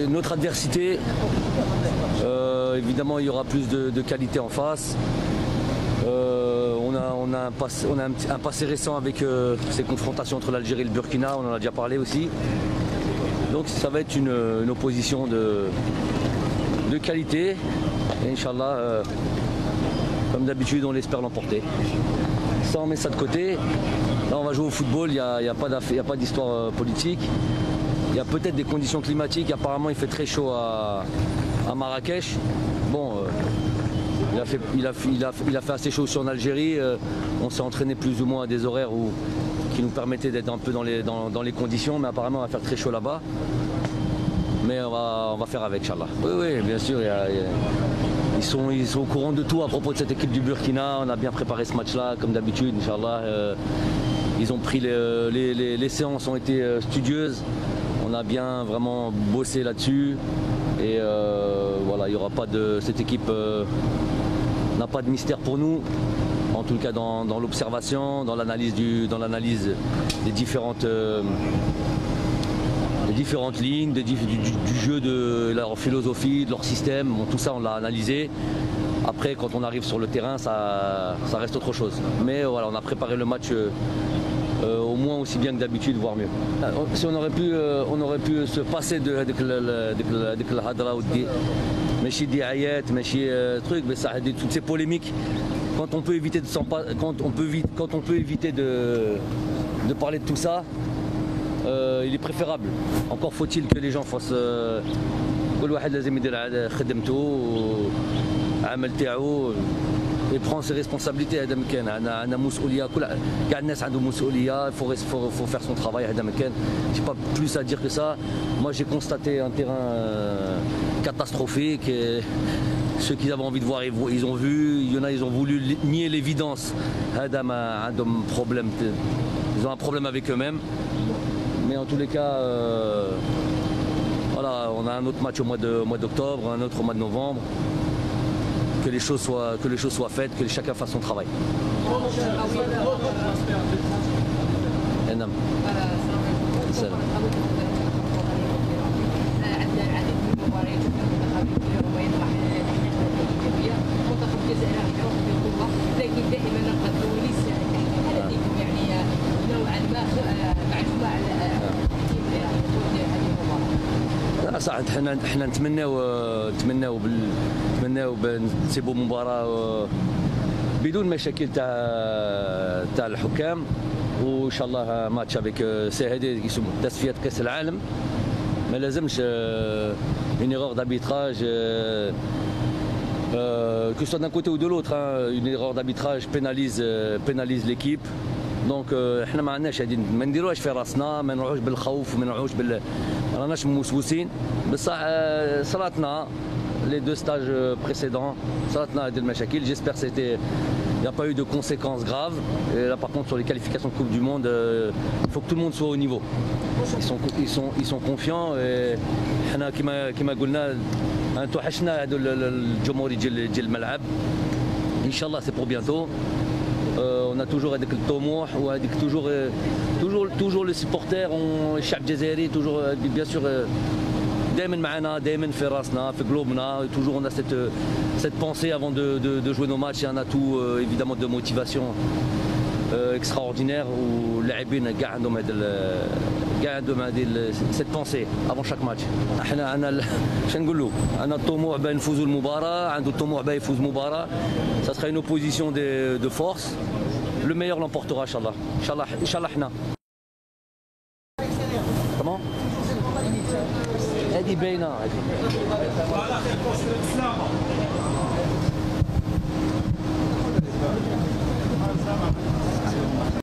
une autre adversité. Évidemment, il y aura plus de qualité en face. On a un passé récent avec ces confrontations entre l'Algérie et le Burkina, on en a déjà parlé aussi. Donc ça va être une opposition de qualité. Et Inch'Allah, comme d'habitude, on l'espère l'emporter. Ça, on met ça de côté. Là, on va jouer au football, il n'y a pas d'histoire politique. Il y a peut-être des conditions climatiques. Apparemment, il fait très chaud à Marrakech. Bon, il a fait assez chaud aussi en Algérie. On s'est entraîné plus ou moins à des horaires qui nous permettaient d'être un peu dans les conditions. Mais apparemment, on va faire très chaud là-bas. Mais on va faire avec, Inch'Allah. Oui, bien sûr. Ils sont au courant de tout à propos de cette équipe du Burkina. On a bien préparé ce match-là, comme d'habitude, Inch'Allah. Ils ont pris les séances ont été studieuses. On a bien vraiment bossé là-dessus. Et voilà, il y aura pas de. Cette équipe n'a pas de mystère pour nous. En tout cas dans l'observation, dans l'analyse des différentes lignes, du jeu, de leur philosophie, de leur système. Bon, tout ça on l'a analysé. Après, quand on arrive sur le terrain, ça reste autre chose. Mais voilà, on a préparé le match au moins aussi bien que d'habitude, voire mieux. Si on aurait pu se passer de la hadra ou ماشي دعايات ماشي truc, mais ça toutes ces polémiques. Quand on peut éviter de parler de tout ça, il est préférable. Encore faut-il que les gens fassent كل واحد لازم يدير خدمته عمل تاعو et prendre ses responsabilités. هذا مكان عندنا مسؤوليه كاع الناس عندهم مسؤوليه. Il faut faire son travail. هذا مكان. J'ai pas plus à dire que ça. Moi j'ai constaté un terrain catastrophique. Et ceux qui avaient envie de voir, ils ont vu. Il y en a, ils ont voulu nier l'évidence. هذا ما عندهم problème. Ils ont un problème avec eux-mêmes. Mais en tous les cas, voilà, on a un autre match au mois d'octobre, un autre au mois de novembre. Que les choses soient faites, que chacun fasse son travail. صح احنا نتمناو نسيبوا مباراة بدون مشاكل تاع الحكام. وان شاء الله ماتش افيك ساهدي تصفية كأس العالم. ما لازمش une erreur d'arbitrage que ce soit d'un côté ou de l'autre. Une erreur d'arbitrage pénalise l'équipe. دونك احنا ما عندناش هذه ما نديروهاش في راسنا. ما نروحوش بالخوف وما نروحوش راناش موسوسين. بصح صراتنا les deux stages précédents صراتنا هذه المشاكل. J'espère que il n'y a pas eu de conséquences graves. Et là par contre sur les qualifications de Coupe du Monde, il faut que tout le monde soit au niveau. Ils sont confiants. Et احنا كما قلنا توحشنا هذو الجمهور يجي الملعب. ان شاء الله c'est pour bientôt. On a toujours avec le طموح وهذيك toujours les supporters الشعب الجزائري toujours bien sûr دائما معنا دائما في راسنا في قلوبنا. Toujours on a cette pensée avant de jouer nos matchs. Il y a un atout évidemment de motivation extraordinaire où اللاعبين كاع عندهم cette pensée avant chaque match. احنا عندنا شنو نقولوا عندنا الطموح باه نفوزوا المباراه. عنده الطموح باه يفوز مباراه. Ça sera une opposition de force. Le meilleur l'emportera inchallah. Inchallah احنا. Comment هذه باينه.